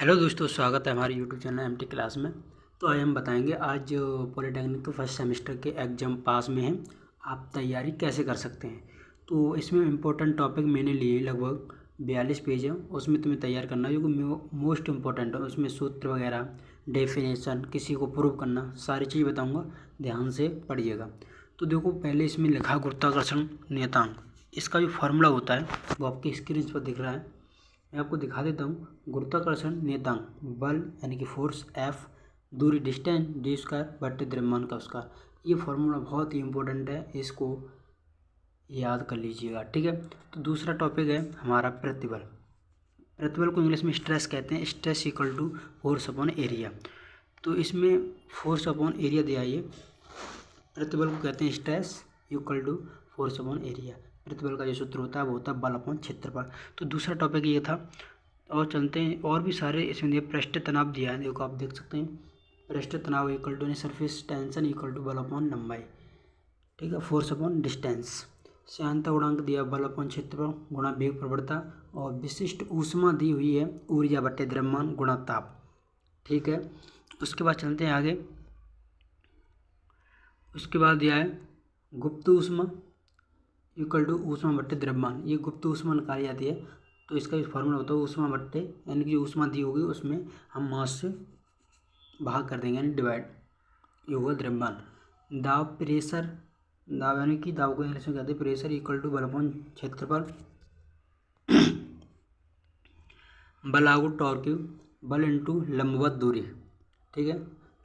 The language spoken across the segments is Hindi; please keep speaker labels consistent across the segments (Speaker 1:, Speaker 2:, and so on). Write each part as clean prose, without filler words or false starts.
Speaker 1: हेलो दोस्तों, स्वागत है हमारे यूट्यूब चैनल एमटी क्लास में। तो आज हम बताएंगे आज जो पॉलीटेक्निक के फर्स्ट सेमेस्टर के एग्ज़ाम पास में हैं, आप तैयारी कैसे कर सकते हैं। तो इसमें इम्पोर्टेंट टॉपिक मैंने लिए लगभग 42 पेज है, उसमें तुम्हें तैयार करना है जो कि मोस्ट इम्पोर्टेंट है। उसमें सूत्र वगैरह, डेफिनेशन, किसी को प्रूव करना, सारी चीज़ बताऊँगा, ध्यान से पढ़िएगा। तो देखो, पहले इसमें लिखा गुरुत्वाकर्षण नियतांक। इसका जो फार्मूला होता है वो आपकी स्क्रीन पर दिख रहा है, मैं आपको दिखा देता हूँ। गुरुत्वाकर्षण नियतांक, बल यानी कि फोर्स एफ, दूरी डिस्टेंस डी स्क्वायर बटे द्रव्यमान का स्क्वायर। ये फार्मूला बहुत ही इंपॉर्टेंट है, इसको याद कर लीजिएगा, ठीक है। तो दूसरा टॉपिक है हमारा प्रतिबल। प्रतिबल को इंग्लिश में स्ट्रेस कहते हैं। Stress equal to force upon area. तो इसमें फोर्स अपॉन एरिया दिया है। प्रतिबल को कहते हैं stress equal to force upon area. प्रतिबल का जो सूत्र होता है वो होता है बल अपॉन क्षेत्रफल। तो दूसरा टॉपिक ये था। और चलते हैं, और भी सारे इसमें दिए। पृष्ठ तनाव दिया है, देखो आप देख सकते हैं। पृष्ठ तनाव equal to surface tension equal to बल अपॉन लंबाई, ठीक है, फोर्स अपॉन डिस्टेंस। श्यानता गुणांक दिया बल अपॉन क्षेत्रफल गुणा वेग प्रवणता। और विशिष्ट ऊष्मा दी हुई है ऊर्जा बटे द्रव्यमान गुणा ताप, ठीक है। उसके बाद चलते हैं आगे। उसके बाद दिया है गुप्त ऊष्मा इक्वल टू ऊष्मा बट्टे द्रव्यमान। ये गुप्त ऊष्मा निकाली जाती है, तो इसका जो फार्मूला होता है ऊष्मा बट्टे, यानी कि ऊष्मा दी होगी उसमें हम मास से भाग कर देंगे, यानी डिवाइड, ये होगा द्रव्यमान। दाब प्रेशर, दाब यानी कि दाब को इंग्लिश में कहते हैं प्रेशर इक्वल टू बल अपॉन क्षेत्रफल। बल आगू टॉर्क, बल इंटू लंबवत दूरी, ठीक है।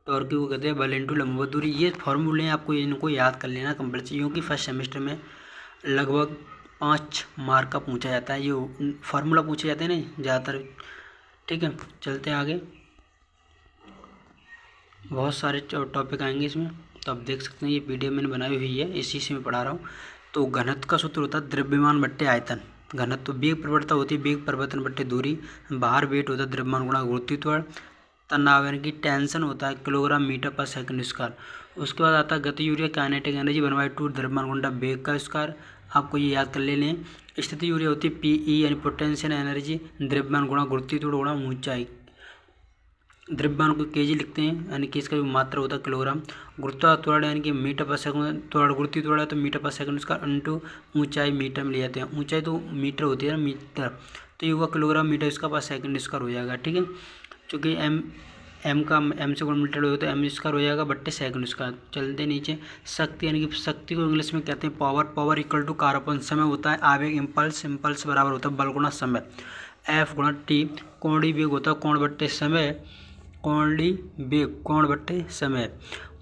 Speaker 1: टॉर्क को कहते हैं बल इंटू लंबवत दूरी। ये फार्मूले आपको इनको याद कर लेना कंपल्सरी, क्योंकि फर्स्ट सेमेस्टर में लगभग 5 मार्क का पूछा जाता है, ये फार्मूला पूछे जाते हैं ना ज़्यादातर, ठीक है। चलते हैं आगे, बहुत सारे टॉपिक आएंगे इसमें, तो आप देख सकते हैं। ये पीडीएफ मैंने बनाई हुई है, इसी से मैं पढ़ा रहा हूँ। तो घनत्व का सूत्र होता है द्रव्यमान बट्टे आयतन। घनत्व वेग प्रवणता होती है वेग परिवर्तन बट्टे दूरी। बाहर वेट होता है द्रव्यमान गुणा गुरुत्व। तनाव यानी कि टेंशन होता है किलोग्राम मीटर पर सेकंड स्क्वायर। उसके बाद आता है गति यूरिया काइनेटिक एनर्जी 1/2 द्रव्यमान गुणा वेग का स्क्वायर। आपको ये याद कर लेने। स्थिति यूरिया होती है पीई यानी पोटेंशियल एनर्जी द्रव्यमान गुणा गुरुत्व गुणा ऊंचाई। द्रव्यमान को केजी लिखते हैं, यानी कि इसका जो मात्रा होता है किलोग्राम। गुरुत्वाकर्षण यानी कि मीटर पर सेकंड, त्वरण गुरुत्व त्वरण है तो मीटर पर सेकंड स्क्वायर इंटू ऊंचाई मीटर में ले जाते हैं। ऊंचाई तो मीटर होती है ना, मीटर, तो ये होगा किलोग्राम मीटर इसका पर सेकंड स्क्वायर हो जाएगा, ठीक है। चूँकि एम से मीटर हो तो एम स्क्वायर हो जाएगा बट्टे सेकंड स्क्वायर। चलते नीचे, शक्ति यानी कि शक्ति को इंग्लिश में कहते हैं पावर। पावर इक्वल टू कार्य अपॉन समय होता है आवेग इम्पल्स। इम्पल्स बराबर होता है बल गुणा समय, एफ गुणा टी। कोणीय वेग होता है कोण बट्टे समय, कोणीय वेग कोण बट्टे समय।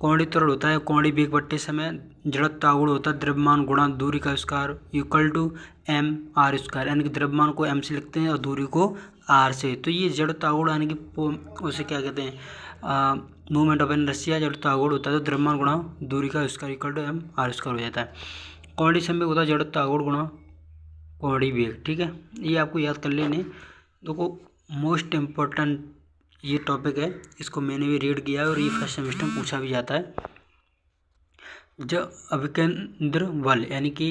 Speaker 1: कोणीय त्वरण होता है कोणीय वेग बट्टे समय। जड़त्व आघूर्ण होता है द्रव्यमान गुणा दूरी का square equal to M R square, यानी कि द्रव्यमान को एम से लिखते हैं और दूरी को आर से। तो ये जड़त्व आघूर्ण यानी कि उसे क्या कहते हैं, मूवमेंट ऑफ इनर्शिया। जड़त्व आघूर्ण होता है तो द्रव्यमान गुणा दूरी का square equal to M R square हो जाता है। कोणीय संवेग होता है जड़त्व आघूर्ण गुणा कोणीय वेग, ठीक है। ये आपको याद कर लेने। देखो, मोस्ट इम्पोर्टेंट ये टॉपिक है, इसको मैंने भी रीड किया है और ये फर्स्ट सेमेस्टर में पूछा भी जाता है। जब अभिकेंद्र बल यानी कि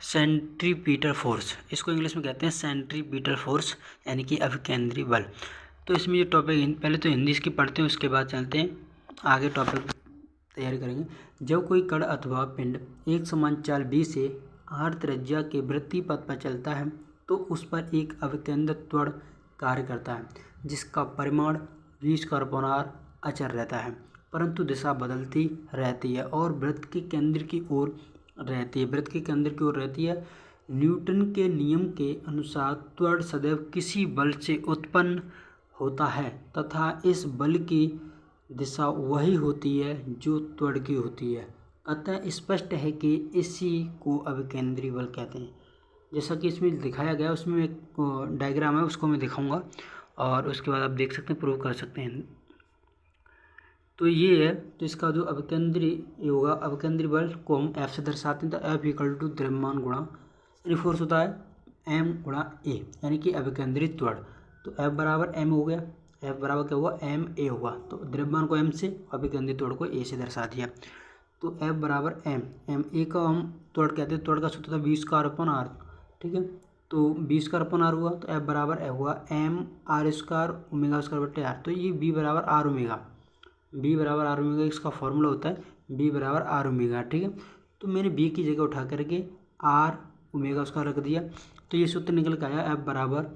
Speaker 1: सेंट्रीपिटल फोर्स, इसको इंग्लिश में कहते हैं सेंट्रीपिटल फोर्स, यानी कि अभिकेंद्री बल। तो इसमें ये टॉपिक पहले तो हिंदी इसकी पढ़ते हैं, उसके बाद चलते हैं आगे टॉपिक तैयारी करेंगे। जब कोई कण अथवा पिंड एक समान चाल b से r त्रिज्या के वृत्तीय पथ पर चलता है तो उस पर एक अभिकेंद्र त्वरण कार्य करता है, जिसका परिमाण v² अचर रहता है, परंतु दिशा बदलती रहती है और वृत्त के केंद्र की ओर रहती है। वृत्त के केंद्र की ओर रहती है। न्यूटन के नियम के अनुसार त्वरण सदैव किसी बल से उत्पन्न होता है तथा इस बल की दिशा वही होती है जो त्वरण की होती है। अतः स्पष्ट है कि इसी को अभिकेंद्री बल कहते हैं। जैसा कि इसमें दिखाया गया, उसमें एक डायग्राम है, उसको मैं दिखाऊंगा और उसके बाद आप देख सकते हैं, प्रूव कर सकते हैं। तो ये है, तो इसका जो अभिकेंद्री होगा, अभिकेंद्री बल को हम एफ से दर्शाते हैं। तो एफ इक्वल टू द्रव्यमान गुणा, यानी फोर्स होता है एम गुणा ए, यानी कि अभिकेंद्री त्वरण। तो एफ बराबर एम हो गया, एफ बराबर क्या हुआ, एम ए हुआ। तो द्रव्यमान को एम से, अभिकेंद्री त्वरण को ए से दर्शा दिया। तो एफ बराबर एम, एम ए का हम त्वरण कहते हैं, त्वरण का सूत्र था v² अपॉन r, ठीक है। तो बी स्क्वायर अपन आर हुआ, तो एफ बराबर हुआ M R square omega square बटे आर। तो ये बी बराबर आर ओमेगा, बी बराबर आर ओमेगा इसका फॉर्मूला होता है बी बराबर आर ओमेगा, ठीक है। तो मैंने बी की जगह उठा करके आर ओमेगा स्क्वायर रख दिया, तो ये सूत्र निकल के आया एफ बराबर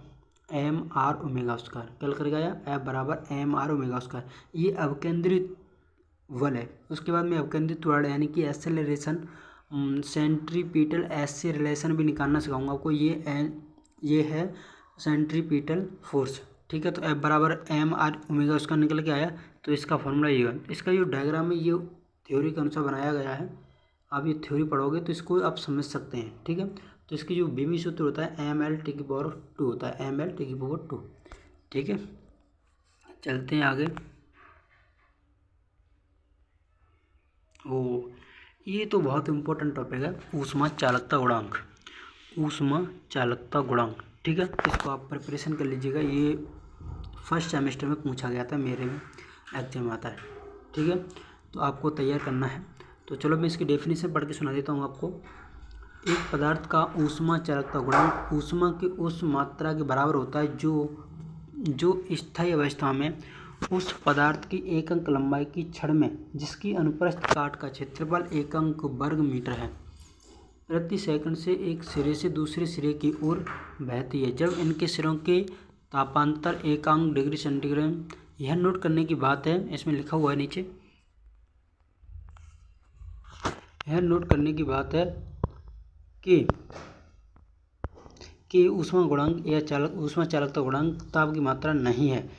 Speaker 1: एम आर ओमेगा स्क्वायर। कल करके आया एफ बराबर एम आर ओमेगा स्क्वायर। ये अवकेंद्रित बल है। उसके बाद में अवकेंद्रित त्वरण यानी कि एक्सेलरेशन, सेंट्रीपिटल एक्सेलरेशन भी निकालना सिखाऊंगा आपको। ये है सेंट्रीपिटल फोर्स, ठीक है। तो एफ बराबर एम आर ओमेगा उसका निकल के आया, तो इसका फॉर्मूला ये है। इसका जो डायग्राम है ये थ्योरी के अनुसार बनाया गया है। आप ये थ्योरी पढ़ोगे तो इसको आप समझ सकते हैं, ठीक है। तो इसकी जो बीमी सूत्र होता है एम एल टी की पावर 2 होता है, एम एल टी की पावर 2, ठीक है। चलते हैं आगे। ये तो बहुत इम्पोर्टेंट टॉपिक है, ऊष्मा चालकता गुणांक, ऊष्मा चालकता गुणांक, ठीक है। इसको आप प्रिपरेशन कर लीजिएगा। ये फर्स्ट सेमेस्टर में पूछा गया था, मेरे में एग्जाम आता है, ठीक है। तो आपको तैयार करना है। तो चलो मैं इसकी डेफिनेशन पढ़ के सुना देता हूँ आपको। एक पदार्थ का ऊष्मा चालकता गुणांक ऊष्मा की उस मात्रा के बराबर होता है जो स्थायी अवस्था में उस पदार्थ की एक अंक लंबाई की छड़ में जिसकी अनुप्रस्थ काट का क्षेत्रफल 1 अंक वर्ग मीटर है, प्रति सेकंड से एक सिरे से दूसरे सिरे की ओर बहती है जब इनके सिरों के तापांतर 1 अंक डिग्री सेंटीग्रेड। यह नोट करने की बात है, इसमें लिखा हुआ है नीचे, यह नोट करने की बात है कि ऊष्मा गुणांक या ऊष्मा चालकता गुणांक ताप की मात्रा नहीं है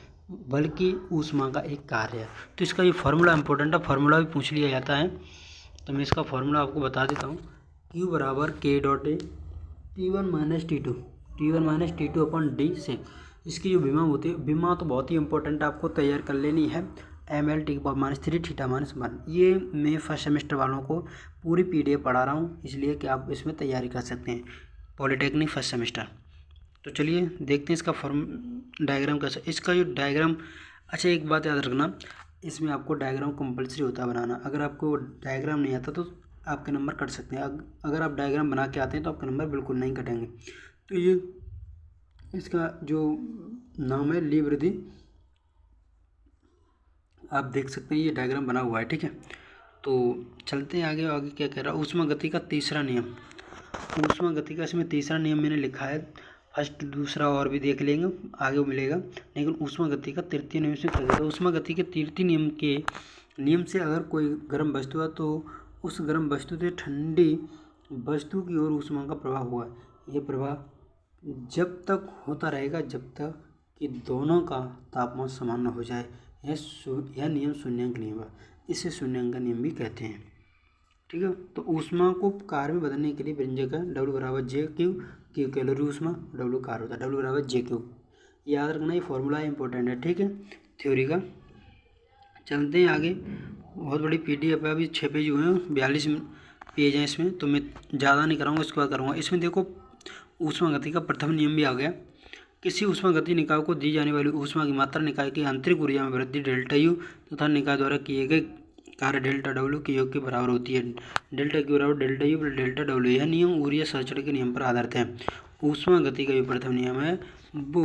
Speaker 1: बल्कि ऊष्मा का एक कार्य है। तो इसका ये फार्मूला इंपॉर्टेंट है, फार्मूला भी पूछ लिया जाता है। तो मैं इसका फार्मूला आपको बता देता हूँ। Q बराबर K dot A T1 minus T two upon D से। इसकी जो बीमा होती है, बीमा तो बहुत ही इंपॉर्टेंट आपको तैयार कर लेनी है, M L T minus 3 theta minus 1। ये मैं फर्स्ट सेमेस्टर वालों को पूरी PDF पढ़ा रहा हूँ, इसलिए कि आप इसमें तैयारी कर सकते हैं, पॉलिटेक्निक फर्स्ट सेमेस्टर। तो चलिए देखते हैं इसका डायग्राम कैसा। इसका जो डायग्राम, अच्छा एक बात याद रखना, इसमें आपको डायग्राम कंपलसरी होता है बनाना। अगर आपको डायग्राम नहीं आता तो आपके नंबर कट सकते हैं। अगर आप डायग्राम बना के आते हैं तो आपके नंबर बिल्कुल नहीं कटेंगे। तो ये इसका जो नाम है ली वृद्धि, आप देख सकते हैं ये डायग्राम बना हुआ है, ठीक है। तो चलते हैं आगे। आगे क्या कह रहा है, ऊष्मा गति का तीसरा नियम। ऊष्मा गति का इसमें तीसरा नियम मैंने लिखा है, फर्स्ट दूसरा और भी देख लेंगे, आगे मिलेगा। लेकिन ऊष्मा गति का तृतीय नियम से क्या कहता है, ऊष्मा गति के तृतीय नियम से अगर कोई गर्म वस्तु है तो उस गर्म वस्तु से ठंडी वस्तु की ओर ऊष्मा का प्रवाह हुआ। यह प्रवाह जब तक होता रहेगा जब तक कि दोनों का तापमान समान न हो जाए। यह नियम शून्यांक नियम है, इसे शून्यांक नियम भी कहते हैं, ठीक है। तो ऊष्मा को कार्य में बदलने के लिए व्यंजक है W बराबर जे क्यू कैलोरी ऊष्मा, W कार्य होता है W बराबर जे क्यू। याद रखना, ये फॉर्मूला इंपॉर्टेंट है, ठीक है, थ्योरी का। चलते हैं आगे। बहुत बड़ी PDF है, अभी 6 पेज हुए हैं, 42 पेज हैं इसमें, तो मैं ज़्यादा नहीं कराऊंगा, इसके बाद करूँगा। इसमें देखो ऊष्मा गति का प्रथम नियम भी आ गया। किसी ऊष्मा गति निकाय को दी जाने वाली ऊष्मा की मात्रा निकाय की आंतरिक ऊर्जा में वृद्धि डेल्टा U तथा निकाय द्वारा किए गए कार्य डेल्टा W के योग के बराबर होती है। डेल्टा Q बराबर delta U plus delta W। यह नियम ऊर्जा संरक्षण के नियम पर आधारित है। ऊष्मा गति का जो प्रथम नियम है वो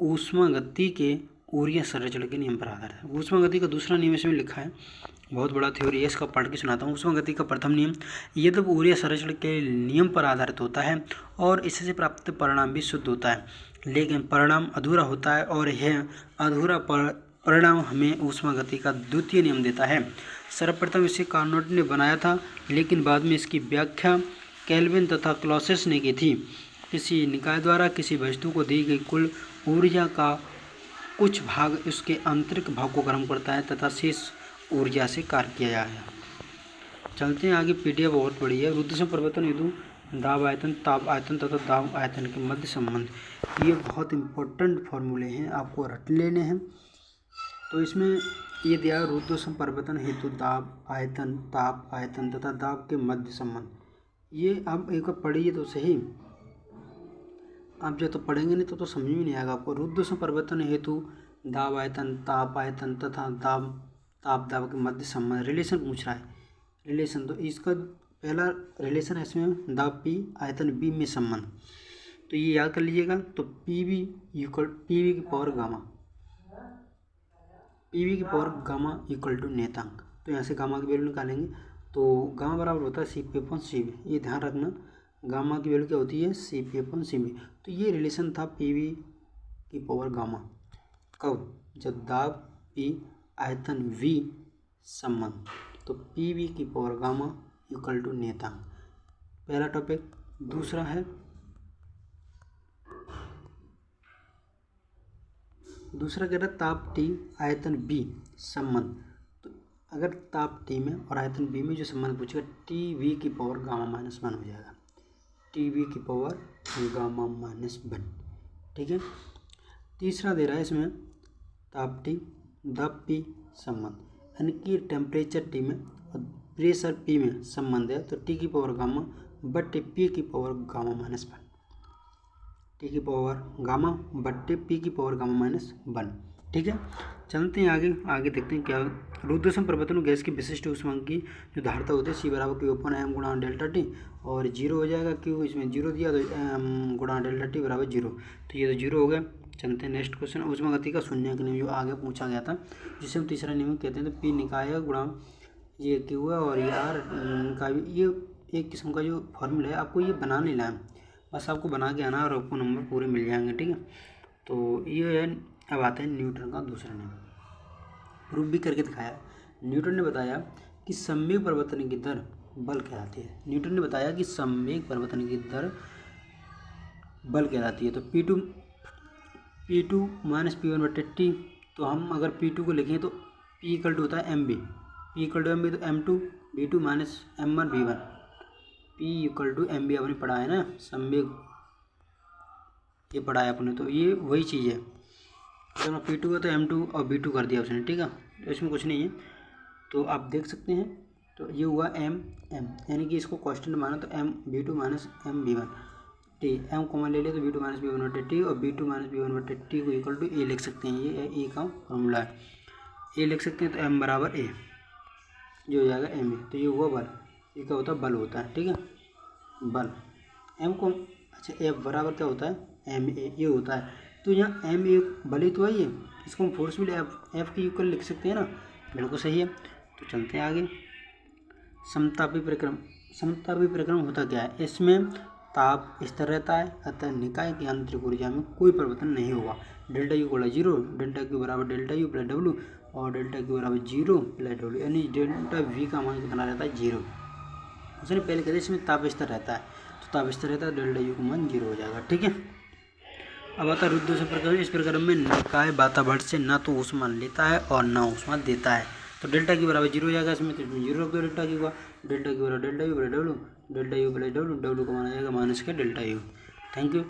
Speaker 1: ऊष्मा गति के ऊर्जा संरक्षण के नियम पर आधारित है। ऊष्मा गति का दूसरा नियम इसमें लिखा है, बहुत बड़ा थ्योरी है, इसका पढ़ के सुनाता हूँ। ऊष्मा गति का प्रथम नियम ये तो ऊर्जा संरक्षण के नियम पर आधारित होता है और इससे प्राप्त परिणाम भी शुद्ध होता है, लेकिन परिणाम अधूरा होता है और यह अधूरा परिणाम हमें ऊष्मा गति का द्वितीय नियम देता है। सर्वप्रथम इसे कार्नोट ने बनाया था, लेकिन बाद में इसकी व्याख्या केल्विन तथा क्लॉसियस ने की थी। किसी निकाय द्वारा किसी वस्तु को दी गई कुल ऊर्जा का कुछ भाग उसके आंतरिक भाग को गर्म करता है तथा शेष ऊर्जा से कार्य किया जाता है। चलते हैं आगे। PDF बहुत बड़ी है। रुद्रसम परिवर्तन हेतु दाब आयतन, ताप आयतन तथा दाब आयतन के मध्य संबंध, ये बहुत इंपॉर्टेंट फॉर्मूले हैं, आपको रट लेने हैं। तो इसमें ये दिया रुद्रसम परिवर्तन हेतु दाब आयतन, ताप आयतन तथा दाब के मध्य संबंध। ये आप एक बार पढ़िए तो सही, आप जब तो पढ़ेंगे नहीं तो समझ में नहीं आएगा आपको। रुद्रसम परिवर्तन हेतु दाब आयतन, ताप आयतन तथा दाब के मध्य संबंध, रिलेशन पूछ रहा है, रिलेशन। तो इसका पहला रिलेशन है इसमें दाब P आयतन B में संबंध। तो तो ये याद कर लीजिएगा। तो PV इक्वल PV की पावर गामा, PV की पावर गामा इक्वल टू नेतांक। तो यहाँ से गामा की वैल्यू निकालेंगे तो गामा बराबर होता है CP/CV। ये ध्यान रखना, गामा की वैल्यू क्या होती है CP/CV। तो ये रिलेशन था PV की पावर गामा, कब, जब दाब P आयतन V संबंध। तो PV की पावर गामा इक्वल टू नेतांक, पहला टॉपिक। दूसरा है, दूसरा कह रहा है ताप T आयतन B संबंध। तो अगर ताप T में और आयतन B में जो संबंध पूछेगा, TV की पावर गामा-1 हो जाएगा, TV की पावर गामा-1। ठीक है। तीसरा दे रहा है इसमें ताप T दाब P संबंध, यानी कि टेम्परेचर T में और प्रेशर P में संबंध है। तो T की पावर गामा बट्टे P की पावर गामा-1, T की पावर गामा बट्टे P की पावर गामा-1। ठीक है। चलते हैं आगे, आगे देखते हैं क्या। रुद्धोष्म परिवर्तन गैस की विशिष्ट ऊष्मांक की जो धारता होती है C बराबर Q/m गुणा डेल्टा T, और 0 हो जाएगा, क्यों इसमें 0 दिया तो m गुणा डेल्टा T बराबर 0। तो ये तो 0 हो गया। चलते हैं नेक्स्ट क्वेश्चन, ऊष्मागति का शून्य नियम जो आगे पूछा गया था, जिसे हम तीसरा नियम कहते हैं। तो P निकाय गुणा ये Q है और ये R का, ये एक किस्म का जो फॉर्मूला है, आपको ये बना नहीं लाना, बस आपको बना के आना और आपको नंबर पूरे मिल जाएंगे। ठीक है। तो ये है, अब आता है न्यूटन का दूसरा नियम, प्रूफ भी करके दिखाया। न्यूटन ने बताया कि संवेग परिवर्तन की दर बल कहलाती है। न्यूटन ने बताया कि संवेग परिवर्तन की दर बल कहलाती है। तो P2 माइनस P1/T। तो हम अगर P2 को लिखें तो P इक्वल टू होता है MB, P equal to MB, तो M2 V2 minus M1 V1। P equal to MB आपने पढ़ा है ना, संवेग ये पढ़ा है अपने, तो ये वही चीज़ है। तो P2 है तो M2 और V2 कर दिया उसने। ठीक है, तो इसमें कुछ नहीं है, तो आप देख सकते हैं। तो ये हुआ M, यानी कि इसको कांस्टेंट माना तो M V2 minus M V1 T, M common ले लिया तो V2 माइनस V1/T, और V2 माइनस V1/T को इक्वल टू A लिख सकते हैं। ये A का फॉर्मूला है, A लिख सकते हैं। तो M बराबर A जो हो जाएगा MA। तो ये हुआ बल, ये क्या होता है, बल होता है। ठीक है, बल M को, अच्छा F बराबर क्या होता है MA, ये होता है। तो यहाँ MA बल ही तो है, ये इसको हम फोर्स भी F की इक्वल लिख सकते हैं ना, बिल्कुल सही है। तो चलते हैं आगे। समतापी प्रक्रम, समतापी प्रक्रम होता क्या है, इसमें ताप स्थिर रहता है, अतः निकाय की आंतरिक ऊर्जा में कोई परिवर्तन नहीं होगा। डेल्टा U बराबर 0, डेल्टा Q बराबर डेल्टा U प्लस W, और डेल्टा Q बराबर 0 प्लस W, यानी डेल्टा V का मान कितना रहता है 0। उसने पहले कहते इसमें ताप स्थिर रहता है, तो ताप स्थिर रहता है, डेल्टा U का मान 0 हो जाएगा। ठीक है। अब आता है रुद्धोष्म प्रक्रम। इस प्रक्रम में निकाय वातावरण से ना तो ऊष्मा लेता है और ना ऊष्मा देता है। तो डेल्टा Q बराबर 0 हो जाएगा इसमें, तो इसमें 0 रख दो डेल्टा Q का, डेल्टा Q बराबर delta U plus W, delta U plus W, W को माना जाएगा माइनस का डेल्टा U। Thank you.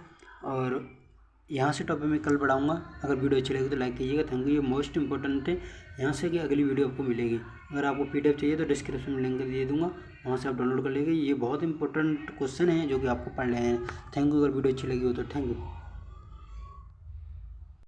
Speaker 1: और यहाँ से टॉपिक मैं कल पढ़ाऊँगा, अगर वीडियो अच्छी लगी तो लाइक कीजिएगा। Thank you. ये मोस्ट इंपॉर्टेंट है, यहाँ से कि अगली वीडियो आपको मिलेगी। अगर आपको PDF चाहिए तो डिस्क्रिप्शन में लिंक दे दूँगा, वहाँ से आप डाउनलोड कर लेंगे। ये बहुत इंपॉर्टेंट क्वेश्चन है जो कि आपको पढ़ लेना है। Thank you. अगर वीडियो अच्छी लगी हो तो थैंक यू।